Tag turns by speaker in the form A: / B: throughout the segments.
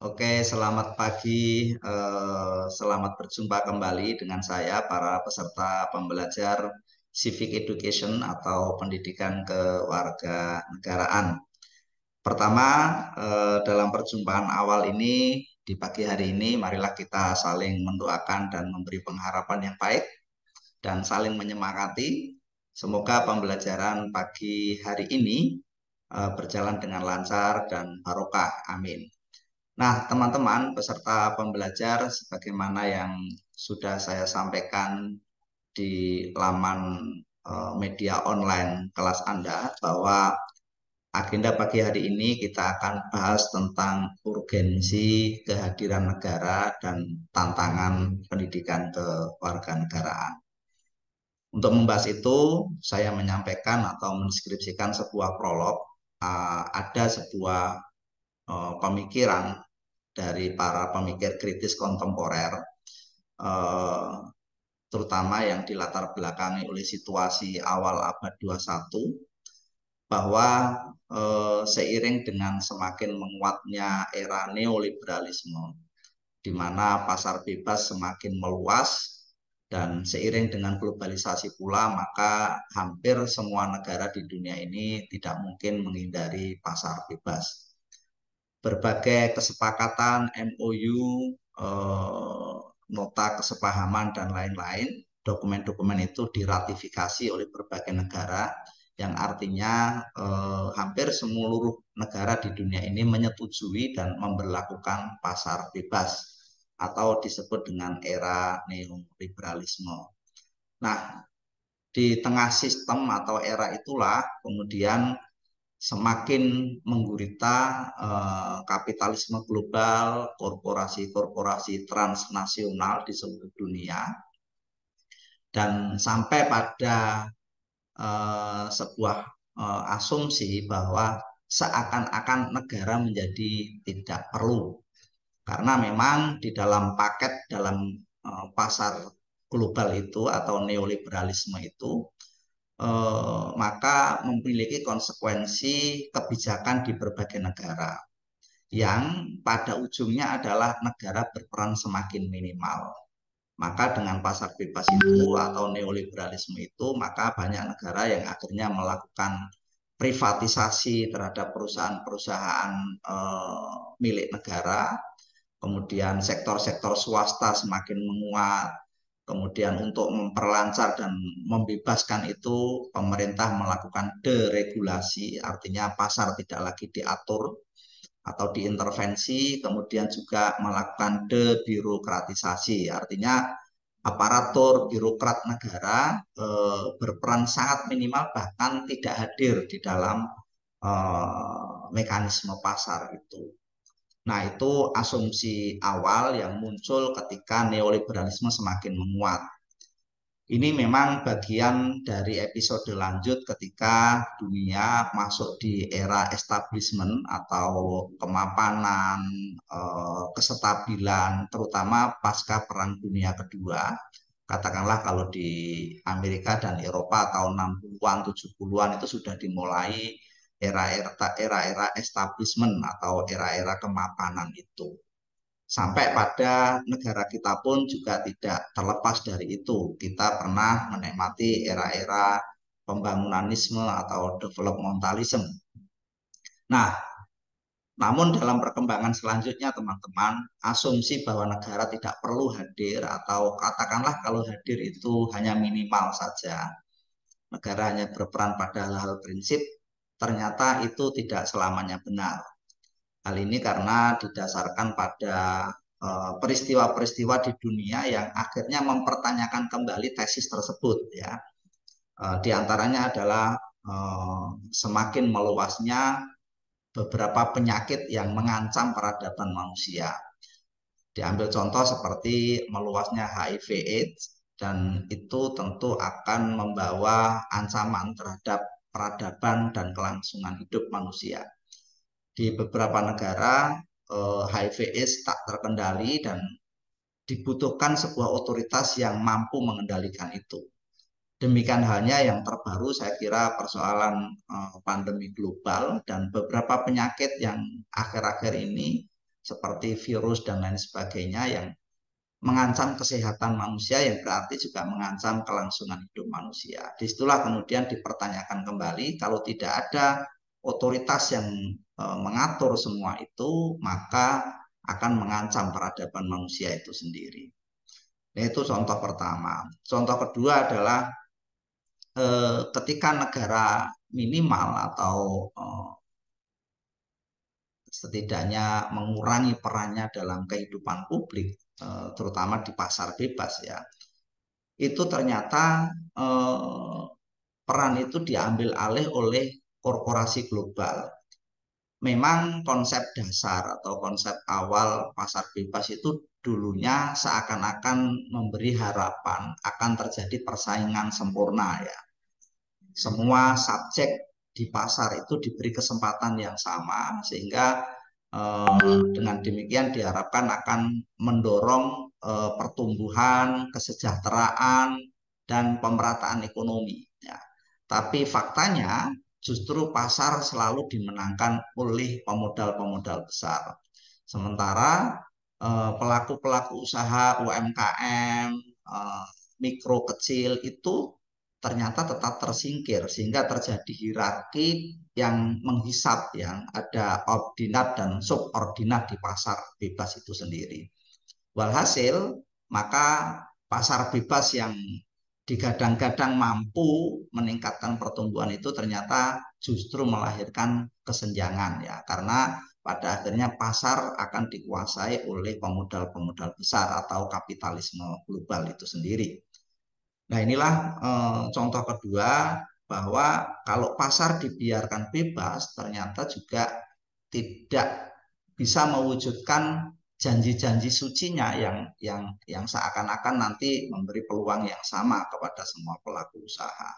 A: Oke, selamat pagi. Selamat berjumpa kembali dengan saya, para peserta pembelajar Civic Education atau pendidikan kewarganegaraan. Pertama, dalam perjumpaan awal ini, di pagi hari ini, marilah kita saling mendoakan dan memberi pengharapan yang baik dan saling menyemangati. Semoga pembelajaran pagi hari ini berjalan dengan lancar dan barokah. Amin. Nah, teman-teman peserta pembelajar, sebagaimana yang sudah saya sampaikan di laman media online kelas Anda, bahwa agenda pagi hari ini kita akan bahas tentang urgensi kehadiran negara dan tantangan pendidikan kewarganegaraan. Untuk membahas itu, saya menyampaikan atau mendeskripsikan sebuah prolog. Ada sebuah pemikiran dari para pemikir kritis kontemporer, eh, terutama yang dilatar belakangi oleh situasi awal abad 21, bahwa seiring dengan semakin menguatnya era neoliberalisme, di mana pasar bebas semakin meluas, dan seiring dengan globalisasi pula, maka hampir semua negara di dunia ini tidak mungkin menghindari pasar bebas. Berbagai kesepakatan, MOU, nota kesepahaman, dan lain-lain, dokumen-dokumen itu diratifikasi oleh berbagai negara, yang artinya hampir seluruh negara di dunia ini menyetujui dan memberlakukan pasar bebas atau disebut dengan era neoliberalisme. Nah, di tengah sistem atau era itulah kemudian semakin menggurita kapitalisme global, korporasi-korporasi transnasional di seluruh dunia, dan sampai pada sebuah asumsi bahwa seakan-akan negara menjadi tidak perlu, karena memang di dalam paket dalam pasar global itu atau neoliberalisme itu, maka memiliki konsekuensi kebijakan di berbagai negara yang pada ujungnya adalah negara berperan semakin minimal. Maka dengan pasar bebas itu atau neoliberalisme itu, maka banyak negara yang akhirnya melakukan privatisasi terhadap perusahaan-perusahaan milik negara, kemudian sektor-sektor swasta semakin menguat. Kemudian untuk memperlancar dan membebaskan itu, pemerintah melakukan deregulasi, artinya pasar tidak lagi diatur atau diintervensi, kemudian juga melakukan debirokratisasi, artinya aparatur birokrat negara berperan sangat minimal, bahkan tidak hadir di dalam mekanisme pasar itu. Nah, itu asumsi awal yang muncul ketika neoliberalisme semakin menguat. Ini memang bagian dari episode lanjut ketika dunia masuk di era establishment atau kemapanan, kesestabilan, terutama pasca Perang Dunia Kedua. Katakanlah kalau di Amerika dan Eropa tahun 60-an, 70-an itu sudah dimulai era-era establishment atau era-era kemapanan itu. Sampai pada negara kita pun juga tidak terlepas dari itu. Kita pernah menikmati era-era pembangunanisme atau developmentalism. Nah, namun dalam perkembangan selanjutnya, teman-teman, asumsi bahwa negara tidak perlu hadir atau katakanlah kalau hadir itu hanya minimal saja, negara hanya berperan pada hal-hal prinsip, ternyata itu tidak selamanya benar. Hal ini karena didasarkan pada peristiwa-peristiwa di dunia yang akhirnya mempertanyakan kembali tesis tersebut, ya. Di antaranya adalah semakin meluasnya beberapa penyakit yang mengancam peradaban manusia. Diambil contoh seperti meluasnya HIV/AIDS, dan itu tentu akan membawa ancaman terhadap peradaban dan kelangsungan hidup manusia. Di beberapa negara HIV/AIDS tak terkendali dan dibutuhkan sebuah otoritas yang mampu mengendalikan itu. Demikian halnya yang terbaru, saya kira persoalan pandemi global dan beberapa penyakit yang akhir-akhir ini seperti virus dan lain sebagainya yang mengancam kesehatan manusia, yang berarti juga mengancam kelangsungan hidup manusia. Disitulah kemudian dipertanyakan kembali, kalau tidak ada otoritas yang mengatur semua itu, maka akan mengancam peradaban manusia itu sendiri. Nah, itu contoh pertama. Contoh kedua adalah ketika negara minimal atau setidaknya mengurangi perannya dalam kehidupan publik, terutama di pasar bebas ya, itu ternyata peran itu diambil alih oleh korporasi global. Memang konsep dasar atau konsep awal pasar bebas itu dulunya seakan-akan memberi harapan akan terjadi persaingan sempurna ya. Semua subjek di pasar itu diberi kesempatan yang sama, sehingga dengan demikian diharapkan akan mendorong pertumbuhan, kesejahteraan, dan pemerataan ekonomi. Ya. Tapi faktanya justru pasar selalu dimenangkan oleh pemodal-pemodal besar. Sementara pelaku-pelaku usaha UMKM, mikro kecil itu ternyata tetap tersingkir, sehingga terjadi hierarki yang menghisap, yang ada ordinat dan subordinat di pasar bebas itu sendiri. Walhasil, maka pasar bebas yang digadang-gadang mampu meningkatkan pertumbuhan itu ternyata justru melahirkan kesenjangan ya, karena pada akhirnya pasar akan dikuasai oleh pemodal-pemodal besar atau kapitalisme global itu sendiri. Nah, inilah contoh kedua bahwa kalau pasar dibiarkan bebas, ternyata juga tidak bisa mewujudkan janji-janji sucinya yang seakan-akan nanti memberi peluang yang sama kepada semua pelaku usaha.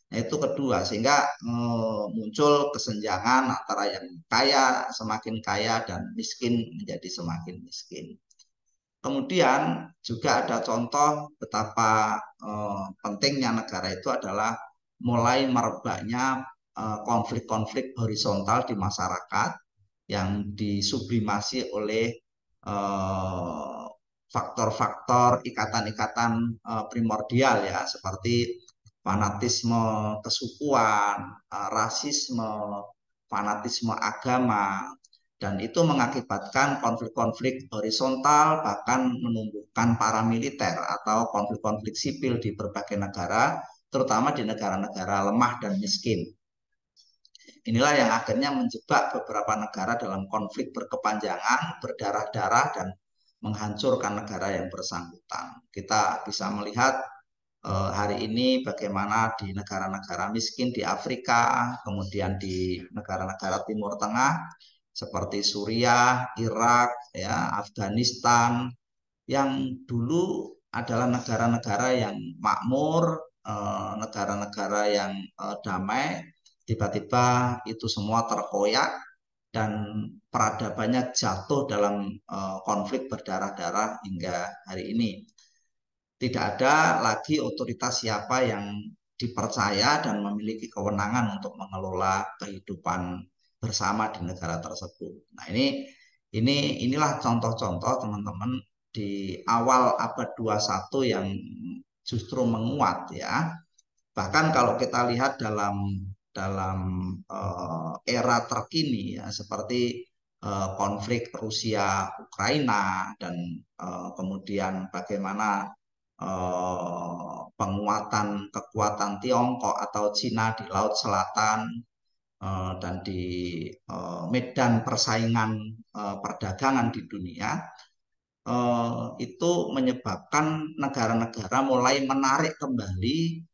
A: Nah, itu kedua, sehingga muncul kesenjangan antara yang kaya semakin kaya dan miskin menjadi semakin miskin. Kemudian juga ada contoh betapa pentingnya negara itu adalah mulai merebaknya konflik-konflik horizontal di masyarakat yang disublimasi oleh faktor-faktor ikatan-ikatan primordial ya, seperti fanatisme kesukuan, rasisme, fanatisme agama, dan itu mengakibatkan konflik-konflik horizontal, bahkan menumbuhkan paramiliter atau konflik-konflik sipil di berbagai negara, terutama di negara-negara lemah dan miskin. Inilah yang akhirnya menjebak beberapa negara dalam konflik berkepanjangan, berdarah-darah, dan menghancurkan negara yang bersangkutan. Kita bisa melihat hari ini bagaimana di negara-negara miskin di Afrika, kemudian di negara-negara Timur Tengah, seperti Suriah, Irak, ya, Afghanistan, yang dulu adalah negara-negara yang makmur, negara-negara yang damai, tiba-tiba itu semua terkoyak dan peradabannya jatuh dalam konflik berdarah-darah hingga hari ini. Tidak ada lagi otoritas siapa yang dipercaya dan memiliki kewenangan untuk mengelola kehidupan bersama di negara tersebut. Nah, inilah contoh-contoh teman-teman di awal abad 21 yang justru menguat ya. Bahkan kalau kita lihat dalam era terkini ya, seperti konflik Rusia Ukraina, dan kemudian bagaimana penguatan kekuatan Tiongkok atau Cina di Laut Selatan, dan di medan persaingan perdagangan di dunia, itu menyebabkan negara-negara mulai menarik kembali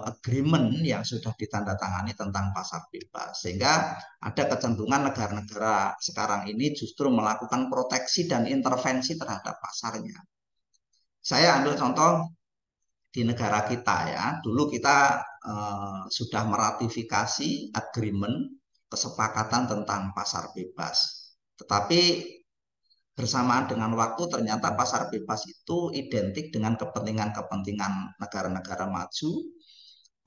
A: agreement yang sudah ditandatangani tentang pasar bebas, sehingga ada kecenderungan negara-negara sekarang ini justru melakukan proteksi dan intervensi terhadap pasarnya. Saya ambil contoh di negara kita ya. Dulu kita sudah meratifikasi agreement, kesepakatan tentang pasar bebas. Tetapi bersamaan dengan waktu ternyata pasar bebas itu identik dengan kepentingan-kepentingan negara-negara maju,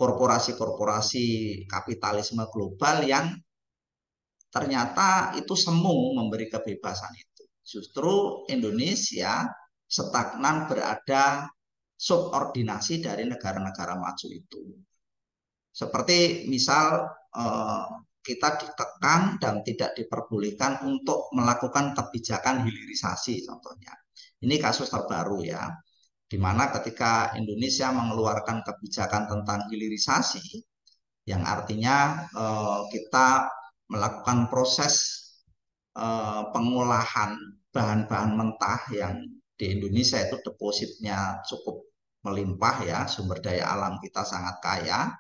A: korporasi-korporasi kapitalisme global yang ternyata itu semu memberi kebebasan itu. Justru Indonesia stagnan berada subordinasi dari negara-negara maju itu. Seperti misal kita dikekang dan tidak diperbolehkan untuk melakukan kebijakan hilirisasi contohnya. Ini kasus terbaru ya, di mana ketika Indonesia mengeluarkan kebijakan tentang hilirisasi, yang artinya kita melakukan proses pengolahan bahan-bahan mentah yang di Indonesia itu depositnya cukup melimpah ya, sumber daya alam kita sangat kaya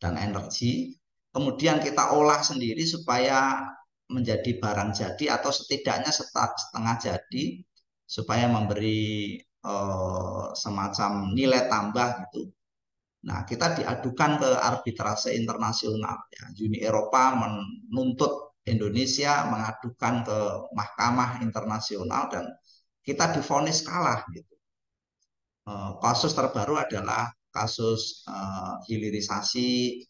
A: dan energi. Kemudian kita olah sendiri supaya menjadi barang jadi atau setidaknya setengah jadi supaya memberi semacam nilai tambah gitu. Nah, kita diadukan ke arbitrase internasional. Ya. Uni Eropa menuntut Indonesia mengadukan ke Mahkamah Internasional dan kita divonis kalah. Gitu. Kasus terbaru adalah kasus hilirisasi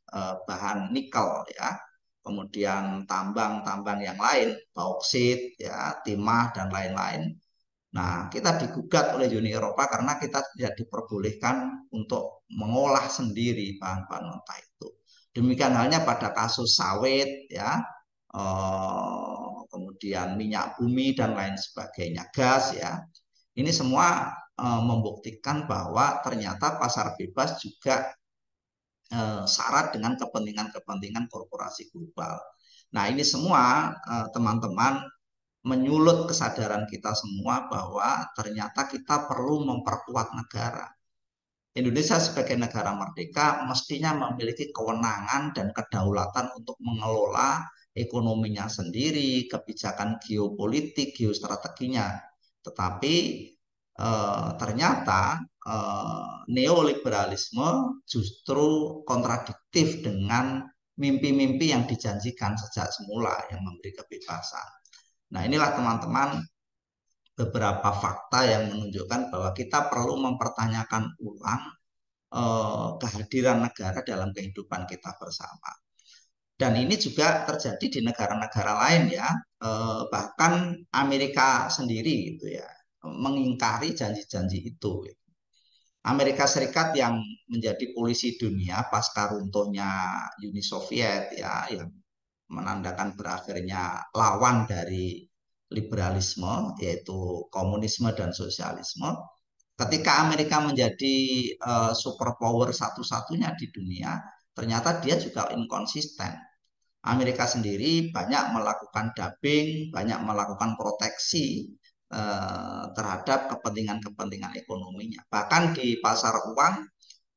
A: bahan nikel ya, kemudian tambang-tambang yang lain, bauksit, ya, timah dan lain-lain. Nah, kita digugat oleh Uni Eropa karena kita tidak diperbolehkan untuk mengolah sendiri bahan-bahan mentah itu. Demikian halnya pada kasus sawit, ya, kemudian minyak bumi dan lain sebagainya, gas, ya. Ini semua membuktikan bahwa ternyata pasar bebas juga syarat dengan kepentingan-kepentingan korporasi global. Nah, ini semua teman-teman menyulut kesadaran kita semua bahwa ternyata kita perlu memperkuat negara. Indonesia sebagai negara merdeka mestinya memiliki kewenangan dan kedaulatan untuk mengelola ekonominya sendiri, kebijakan geopolitik, geostrateginya. Tetapi ternyata neoliberalisme justru kontradiktif dengan mimpi-mimpi yang dijanjikan sejak semula yang memberi kebebasan. Nah, inilah teman-teman beberapa fakta yang menunjukkan bahwa kita perlu mempertanyakan ulang kehadiran negara dalam kehidupan kita bersama. Dan ini juga terjadi di negara-negara lain ya, bahkan Amerika sendiri gitu ya, mengingkari janji-janji itu. Amerika Serikat yang menjadi polisi dunia pasca runtuhnya Uni Soviet ya, yang menandakan berakhirnya lawan dari liberalisme yaitu komunisme dan sosialisme. Ketika Amerika menjadi superpower satu-satunya di dunia, ternyata dia juga inkonsisten. Amerika sendiri banyak melakukan dubbing, banyak melakukan proteksi terhadap kepentingan-kepentingan ekonominya. Bahkan di pasar uang,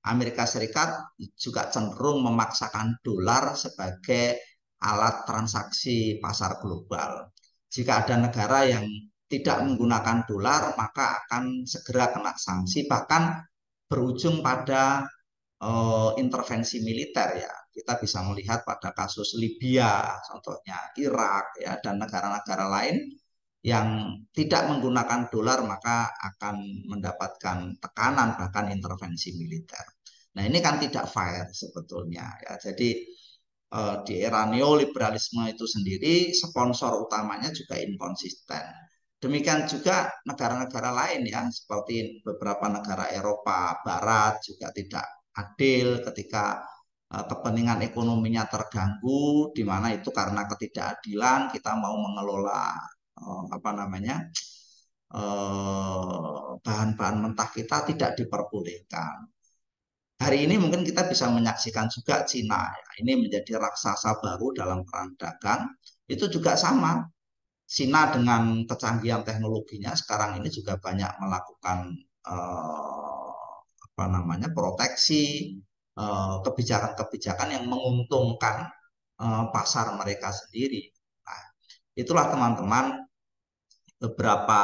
A: Amerika Serikat juga cenderung memaksakan dolar sebagai alat transaksi pasar global. Jika ada negara yang tidak menggunakan dolar, maka akan segera kena sanksi, bahkan berujung pada intervensi militer ya. Kita bisa melihat pada kasus Libya, contohnya Irak ya, dan negara-negara lain yang tidak menggunakan dolar maka akan mendapatkan tekanan bahkan intervensi militer. Nah, ini kan tidak fair sebetulnya ya. Jadi di era neoliberalisme itu sendiri sponsor utamanya juga inkonsisten. Demikian juga negara-negara lain ya, seperti beberapa negara Eropa Barat juga tidak adil ketika kepentingan ekonominya terganggu, di mana itu karena ketidakadilan kita mau mengelola apa namanya bahan-bahan mentah kita tidak diperbolehkan. Hari ini mungkin kita bisa menyaksikan juga Cina, ya, ini menjadi raksasa baru dalam perang dagang. Itu juga sama. Cina dengan kecanggihan teknologinya sekarang ini juga banyak melakukan apa namanya proteksi kebijakan-kebijakan yang menguntungkan pasar mereka sendiri. Nah, itulah teman-teman beberapa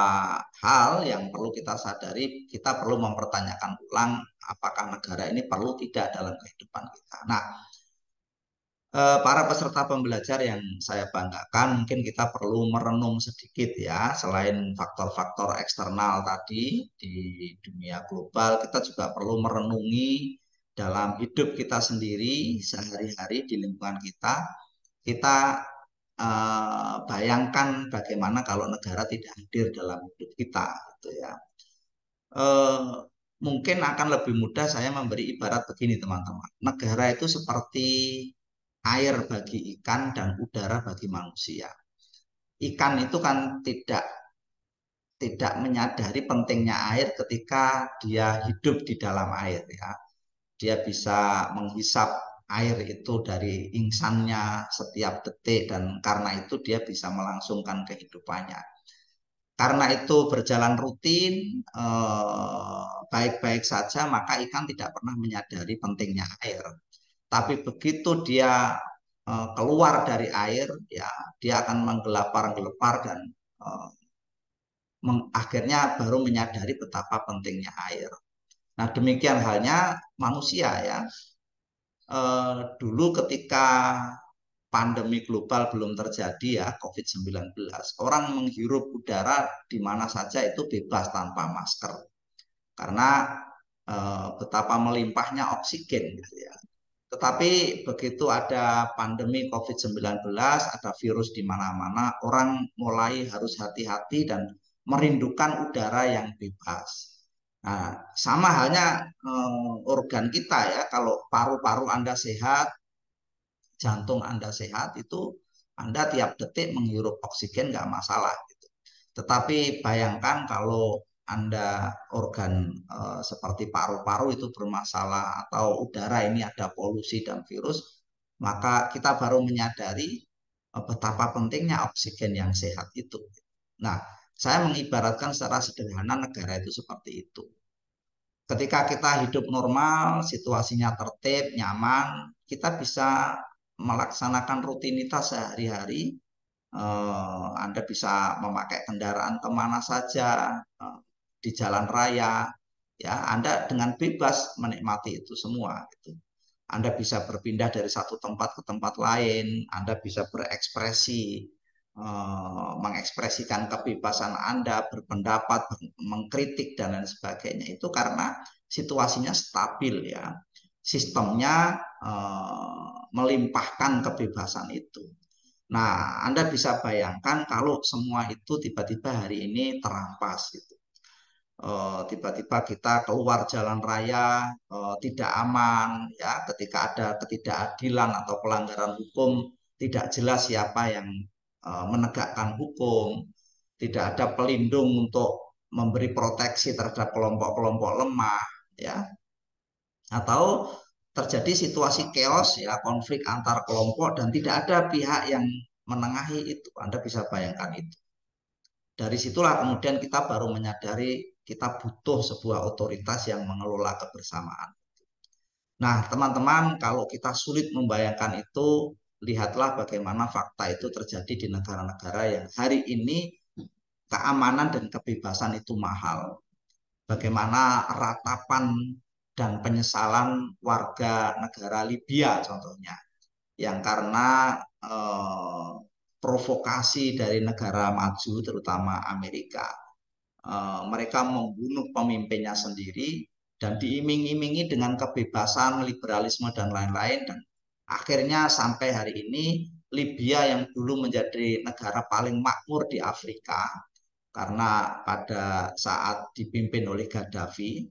A: hal yang perlu kita sadari, kita perlu mempertanyakan ulang apakah negara ini perlu tidak dalam kehidupan kita. Nah, para peserta pembelajar yang saya banggakan, mungkin kita perlu merenung sedikit ya, selain faktor-faktor eksternal tadi di dunia global, kita juga perlu merenungi dalam hidup kita sendiri, sehari-hari di lingkungan kita bayangkan bagaimana kalau negara tidak hadir dalam hidup kita, gitu ya. Eh, Mungkin akan lebih mudah saya memberi ibarat begini, teman-teman. Negara itu seperti air bagi ikan dan udara bagi manusia. Ikan itu kan tidak tidak menyadari pentingnya air ketika dia hidup di dalam air, ya. Dia bisa menghisap air itu dari ingsannya setiap detik, dan karena itu dia bisa melangsungkan kehidupannya. Karena itu berjalan rutin, baik-baik saja, maka ikan tidak pernah menyadari pentingnya air. Tapi begitu dia keluar dari air, ya dia akan menggelepar-gelepar dan eh, akhirnya baru menyadari betapa pentingnya air. Nah, demikian halnya manusia, ya. Dulu ketika pandemi global belum terjadi, ya, COVID-19, orang menghirup udara di mana saja itu bebas tanpa masker. Karena betapa melimpahnya oksigen, gitu ya. Tetapi begitu ada pandemi COVID-19, ada virus di mana-mana, orang mulai harus hati-hati dan merindukan udara yang bebas. Nah, sama halnya organ kita, ya. Kalau paru-paru Anda sehat, jantung Anda sehat, itu Anda tiap detik menghirup oksigen nggak masalah, gitu. Tetapi bayangkan kalau Anda organ seperti paru-paru itu bermasalah atau udara ini ada polusi dan virus, maka kita baru menyadari betapa pentingnya oksigen yang sehat itu. Nah, saya mengibaratkan secara sederhana negara itu seperti itu. Ketika kita hidup normal, situasinya tertib, nyaman, kita bisa melaksanakan rutinitas sehari-hari. Anda bisa memakai kendaraan kemana saja, di jalan raya, ya. Anda dengan bebas menikmati itu semua, gitu. Anda bisa berpindah dari satu tempat ke tempat lain, Anda bisa berekspresi, mengekspresikan kebebasan Anda, berpendapat, mengkritik, dan lain sebagainya. Itu karena situasinya stabil, ya. Sistemnya melimpahkan kebebasan itu. Nah, Anda bisa bayangkan kalau semua itu tiba-tiba hari ini terampas, gitu. Tiba-tiba kita keluar jalan raya tidak aman, ya, ketika ada ketidakadilan atau pelanggaran hukum, tidak jelas siapa yang menegakkan hukum, tidak ada pelindung untuk memberi proteksi terhadap kelompok-kelompok lemah, ya, atau terjadi situasi chaos, ya, konflik antar kelompok dan tidak ada pihak yang menengahi itu. Anda bisa bayangkan itu. Dari situlah kemudian kita baru menyadari kita butuh sebuah otoritas yang mengelola kebersamaan. Nah, teman-teman, kalau kita sulit membayangkan itu, lihatlah bagaimana fakta itu terjadi di negara-negara yang hari ini keamanan dan kebebasan itu mahal. Bagaimana ratapan dan penyesalan warga negara Libya contohnya, yang karena eh, provokasi dari negara maju, terutama Amerika, mereka membunuh pemimpinnya sendiri dan diiming-imingi dengan kebebasan, liberalisme, dan lain-lain. Dan akhirnya sampai hari ini Libya yang dulu menjadi negara paling makmur di Afrika, karena pada saat dipimpin oleh Gaddafi,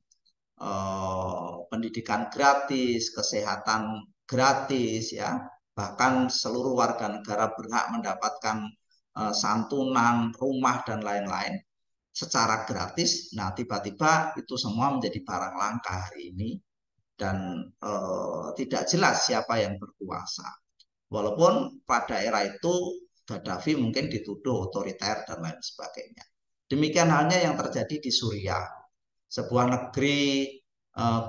A: pendidikan gratis, kesehatan gratis, ya, bahkan seluruh warga negara berhak mendapatkan santunan, rumah, dan lain-lain secara gratis. Nah, tiba-tiba itu semua menjadi barang langka hari ini dan tidak jelas siapa yang berkuasa. Walaupun pada era itu Gaddafi mungkin dituduh otoriter dan lain sebagainya. Demikian halnya yang terjadi di Suriah, sebuah negeri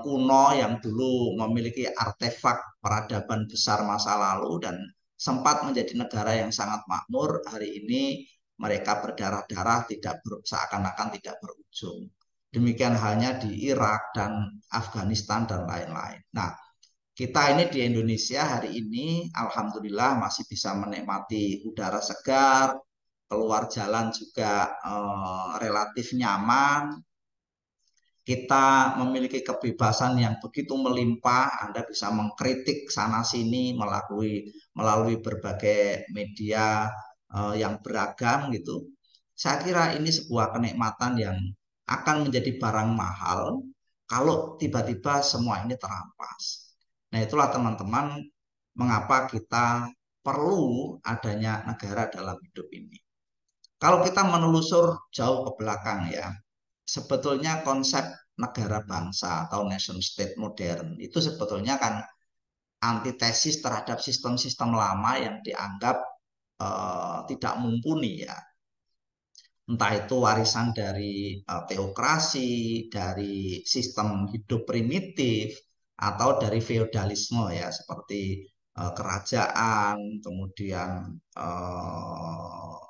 A: kuno yang dulu memiliki artefak peradaban besar masa lalu dan sempat menjadi negara yang sangat makmur. Hari ini mereka berdarah-darah, tidak seakan-akan tidak berujung. Demikian halnya di Irak dan Afghanistan dan lain-lain. Nah, kita ini di Indonesia hari ini alhamdulillah masih bisa menikmati udara segar, keluar jalan juga relatif nyaman. kita memiliki kebebasan yang begitu melimpah, Anda bisa mengkritik sana sini melalui berbagai media yang beragam gitu. Saya kira ini sebuah kenikmatan yang akan menjadi barang mahal kalau tiba-tiba semua ini terampas. Nah, itulah teman-teman mengapa kita perlu adanya negara dalam hidup ini. Kalau kita menelusur jauh ke belakang ya, sebetulnya konsep negara bangsa atau nation state modern itu sebetulnya kan antitesis terhadap sistem-sistem lama yang dianggap tidak mumpuni ya. Entah itu warisan dari teokrasi, dari sistem hidup primitif, atau dari feodalisme ya, seperti kerajaan, kemudian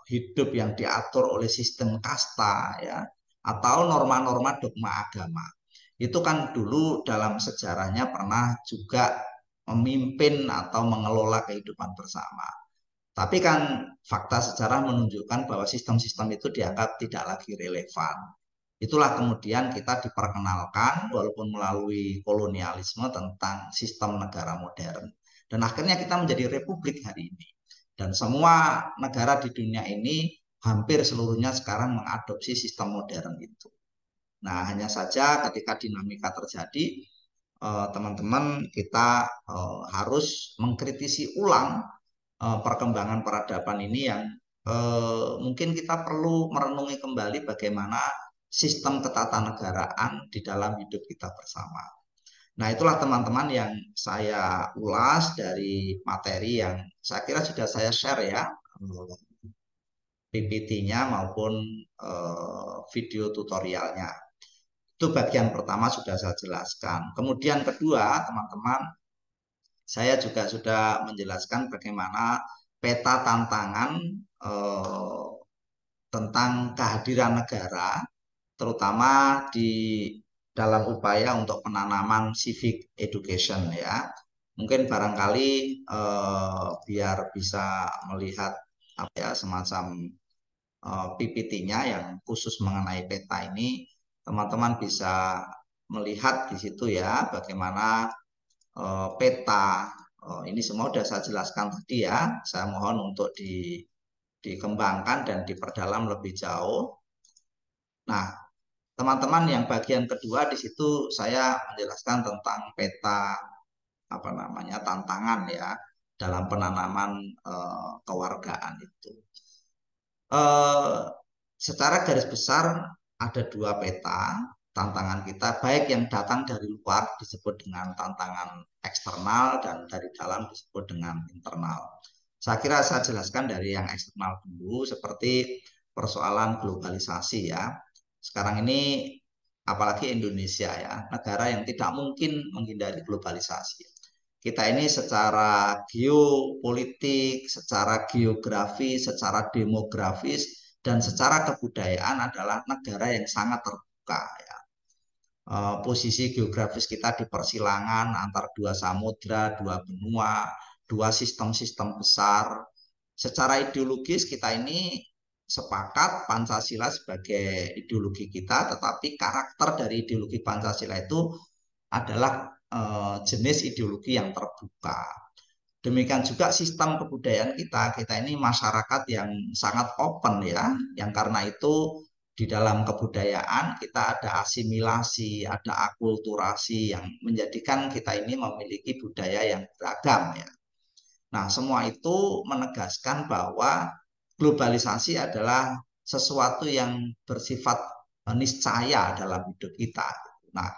A: hidup yang diatur oleh sistem kasta ya, atau norma-norma dogma agama. Itu kan dulu dalam sejarahnya pernah juga memimpin atau mengelola kehidupan bersama. Tapi kan fakta sejarah menunjukkan bahwa sistem-sistem itu dianggap tidak lagi relevan. Itulah kemudian kita diperkenalkan walaupun melalui kolonialisme tentang sistem negara modern. Dan akhirnya kita menjadi republik hari ini. Dan semua negara di dunia ini hampir seluruhnya sekarang mengadopsi sistem modern itu. Nah, hanya saja ketika dinamika terjadi, teman-teman kita harus mengkritisi ulang perkembangan peradaban ini yang mungkin kita perlu merenungi kembali bagaimana sistem ketatanegaraan di dalam hidup kita bersama. Nah, itulah teman-teman yang saya ulas dari materi yang saya kira sudah saya share ya, PPT-nya maupun video tutorialnya. Itu bagian pertama sudah saya jelaskan. Kemudian kedua, teman-teman, saya juga sudah menjelaskan bagaimana peta tantangan tentang kehadiran negara, terutama di dalam upaya untuk penanaman civic education ya. Mungkin barangkali biar bisa melihat apa ya semacam PPT-nya yang khusus mengenai peta ini, teman-teman bisa melihat di situ ya bagaimana peta. Ini semua sudah saya jelaskan tadi ya. Saya mohon untuk dikembangkan dan diperdalam lebih jauh. Nah, teman-teman yang bagian kedua di situ saya menjelaskan tentang peta apa namanya tantangan ya dalam penanaman kewargaan itu. Eh, Secara garis besar ada dua peta tantangan kita, baik yang datang dari luar disebut dengan tantangan eksternal dan dari dalam disebut dengan internal. Saya kira saya jelaskan dari yang eksternal dulu, seperti persoalan globalisasi ya. Sekarang ini apalagi Indonesia ya, negara yang tidak mungkin menghindari globalisasi. Kita ini secara geopolitik, secara geografi, secara demografis, dan secara kebudayaan adalah negara yang sangat terbuka ya. Posisi geografis kita di persilangan antar dua samudra, dua benua, dua sistem-sistem besar. Secara ideologis kita ini sepakat Pancasila sebagai ideologi kita, tetapi karakter dari ideologi Pancasila itu adalah jenis ideologi yang terbuka. Demikian juga sistem kebudayaan kita. Kita ini masyarakat yang sangat open ya, yang karena itu di dalam kebudayaan kita ada asimilasi, ada akulturasi yang menjadikan kita ini memiliki budaya yang beragam ya. Nah, semua itu menegaskan bahwa globalisasi adalah sesuatu yang bersifat niscaya dalam hidup kita. Nah,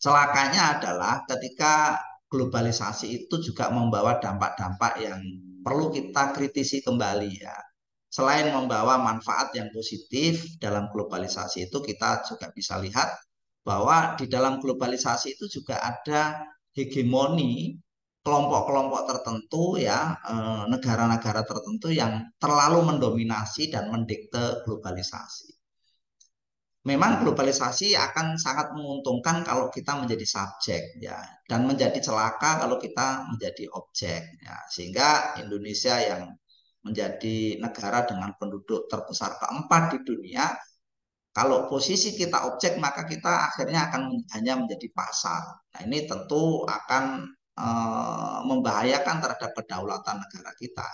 A: celakanya adalah ketika globalisasi itu juga membawa dampak-dampak yang perlu kita kritisi kembali ya. Selain membawa manfaat yang positif dalam globalisasi itu, kita juga bisa lihat bahwa di dalam globalisasi itu juga ada hegemoni kelompok-kelompok tertentu ya, negara-negara tertentu yang terlalu mendominasi dan mendikte globalisasi. Memang globalisasi akan sangat menguntungkan kalau kita menjadi subjek ya, dan menjadi celaka kalau kita menjadi objek ya. Sehingga Indonesia yang menjadi negara dengan penduduk terbesar keempat di dunia Kalau posisi kita objek, maka kita akhirnya akan hanya menjadi pasar. Nah, ini tentu akan membahayakan terhadap kedaulatan negara kita.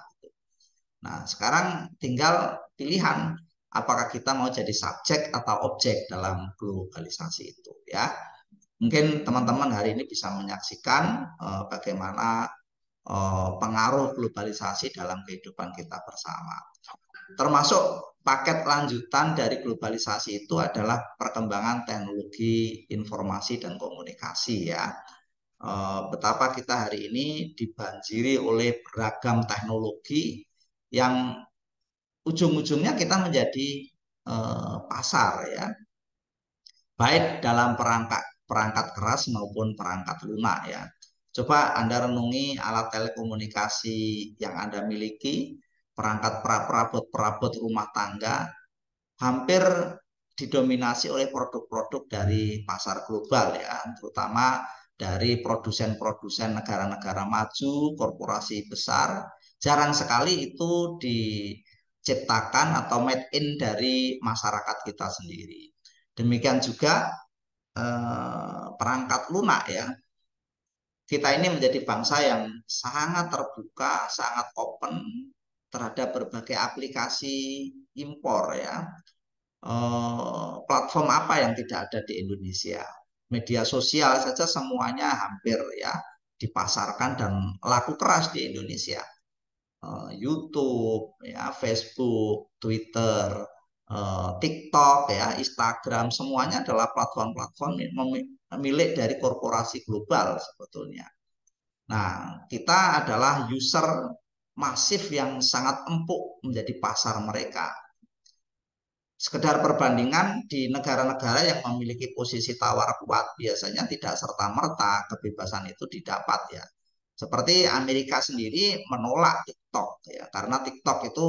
A: Nah, sekarang tinggal pilihan apakah kita mau jadi subjek atau objek dalam globalisasi itu, ya. Mungkin teman-teman hari ini bisa menyaksikan bagaimana pengaruh globalisasi dalam kehidupan kita bersama. Termasuk paket lanjutan dari globalisasi itu adalah perkembangan teknologi informasi dan komunikasi, ya. Betapa kita hari ini dibanjiri oleh beragam teknologi yang ujung-ujungnya kita menjadi pasar, ya, baik dalam perangkat perangkat keras maupun perangkat lunak, ya. Coba Anda renungi alat telekomunikasi yang Anda miliki, perangkat perabot-perabot rumah tangga, hampir didominasi oleh produk-produk dari pasar global, ya, terutama dari produsen-produsen negara-negara maju, korporasi besar. Jarang sekali itu diciptakan atau made in dari masyarakat kita sendiri. Demikian juga perangkat lunak, ya. Kita ini menjadi bangsa yang sangat terbuka, sangat open terhadap berbagai aplikasi impor, ya. Platform apa yang tidak ada di Indonesia? Media sosial saja semuanya hampir, ya, dipasarkan dan laku keras di Indonesia. YouTube, ya, Facebook, Twitter, TikTok, ya, Instagram, semuanya adalah platform-platform milik dari korporasi global sebetulnya. Nah, kita adalah user masif yang sangat empuk menjadi pasar mereka. Sekedar perbandingan, di negara-negara yang memiliki posisi tawar kuat biasanya tidak serta-merta kebebasan itu didapat, ya. Seperti Amerika sendiri menolak TikTok, ya, karena TikTok itu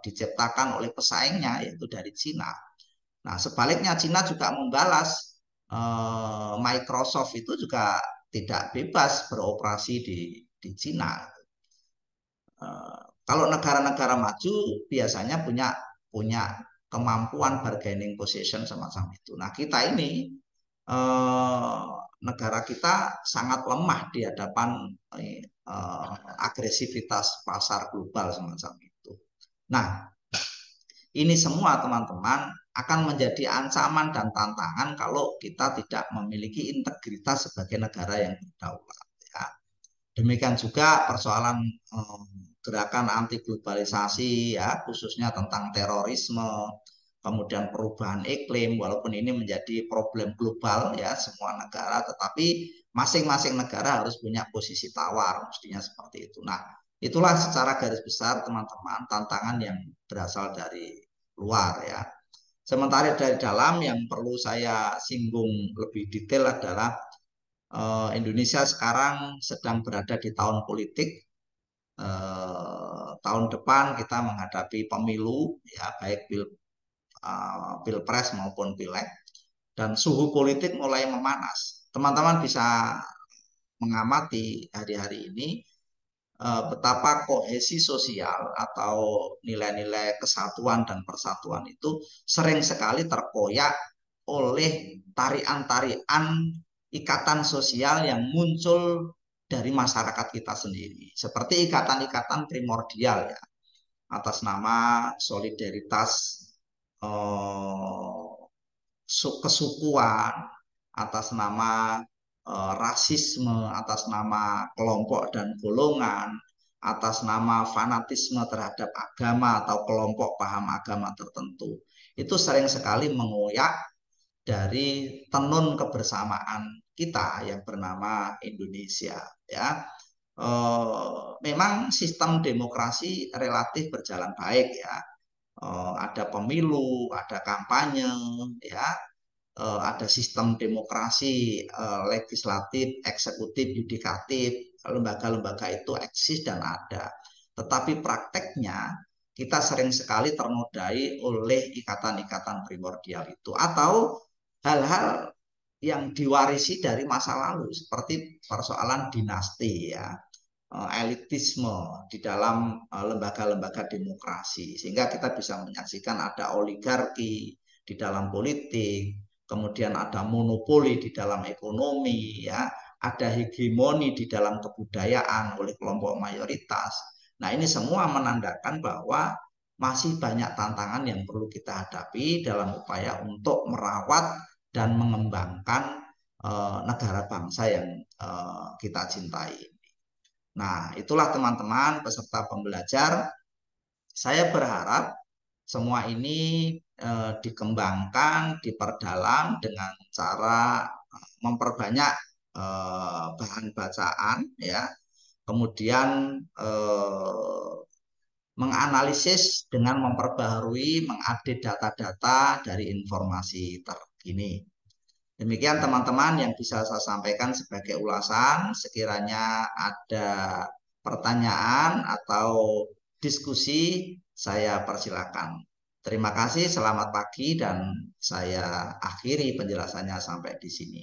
A: diciptakan oleh pesaingnya yaitu dari Cina. Nah, sebaliknya Cina juga membalas, Microsoft itu juga tidak bebas beroperasi di Cina. Kalau negara-negara maju biasanya punya punya kemampuan bargaining position semacam itu. Nah, kita ini eh, negara kita sangat lemah di hadapan agresivitas pasar global semacam itu. Nah, ini semua teman-teman akan menjadi ancaman dan tantangan kalau kita tidak memiliki integritas sebagai negara yang berdaulat, ya. Demikian juga persoalan gerakan anti globalisasi, ya, khususnya tentang terorisme, kemudian perubahan iklim, walaupun ini menjadi problem global, ya, semua negara, tetapi masing-masing negara harus punya posisi tawar, mestinya seperti itu. Nah, itulah secara garis besar teman-teman tantangan yang berasal dari luar, ya. Sementara dari dalam yang perlu saya singgung lebih detail adalah Indonesia sekarang sedang berada di tahun politik. Tahun depan kita menghadapi pemilu, ya, baik pilpres maupun pileg, dan suhu politik mulai memanas. Teman-teman bisa mengamati hari-hari ini betapa kohesi sosial atau nilai-nilai kesatuan dan persatuan itu sering sekali terkoyak oleh tarian-tarian ikatan sosial yang muncul dari masyarakat kita sendiri, seperti ikatan-ikatan primordial, ya, atas nama solidaritas, eh, kesukuan, atas nama rasisme, atas nama kelompok dan golongan, atas nama fanatisme terhadap agama atau kelompok paham agama tertentu. Itu sering sekali mengoyak dari tenun kebersamaan kita yang bernama Indonesia, ya. Memang sistem demokrasi relatif berjalan baik, ya. Ada pemilu, ada kampanye, ya, ada sistem demokrasi legislatif, eksekutif, yudikatif, lembaga-lembaga itu eksis dan ada. Tetapi prakteknya kita sering sekali ternodai oleh ikatan-ikatan primordial itu atau hal-hal yang diwarisi dari masa lalu seperti persoalan dinasti, ya, elitisme di dalam lembaga-lembaga demokrasi, sehingga kita bisa menyaksikan ada oligarki, di dalam politik, kemudian ada monopoli di dalam ekonomi, ya, ada hegemoni di dalam kebudayaan oleh kelompok mayoritas. Nah, ini semua menandakan bahwa masih banyak tantangan yang perlu kita hadapi dalam upaya untuk merawat dan mengembangkan negara bangsa yang kita cintai. Nah, itulah teman-teman peserta pembelajar. Saya berharap semua ini dikembangkan, diperdalam dengan cara memperbanyak bahan bacaan, ya. Kemudian menganalisis dengan memperbaharui, mengupdate data-data dari informasi terkini. Demikian teman-teman yang bisa saya sampaikan sebagai ulasan. Sekiranya ada pertanyaan atau diskusi, saya persilakan. Terima kasih, selamat pagi, dan saya akhiri penjelasannya sampai di sini.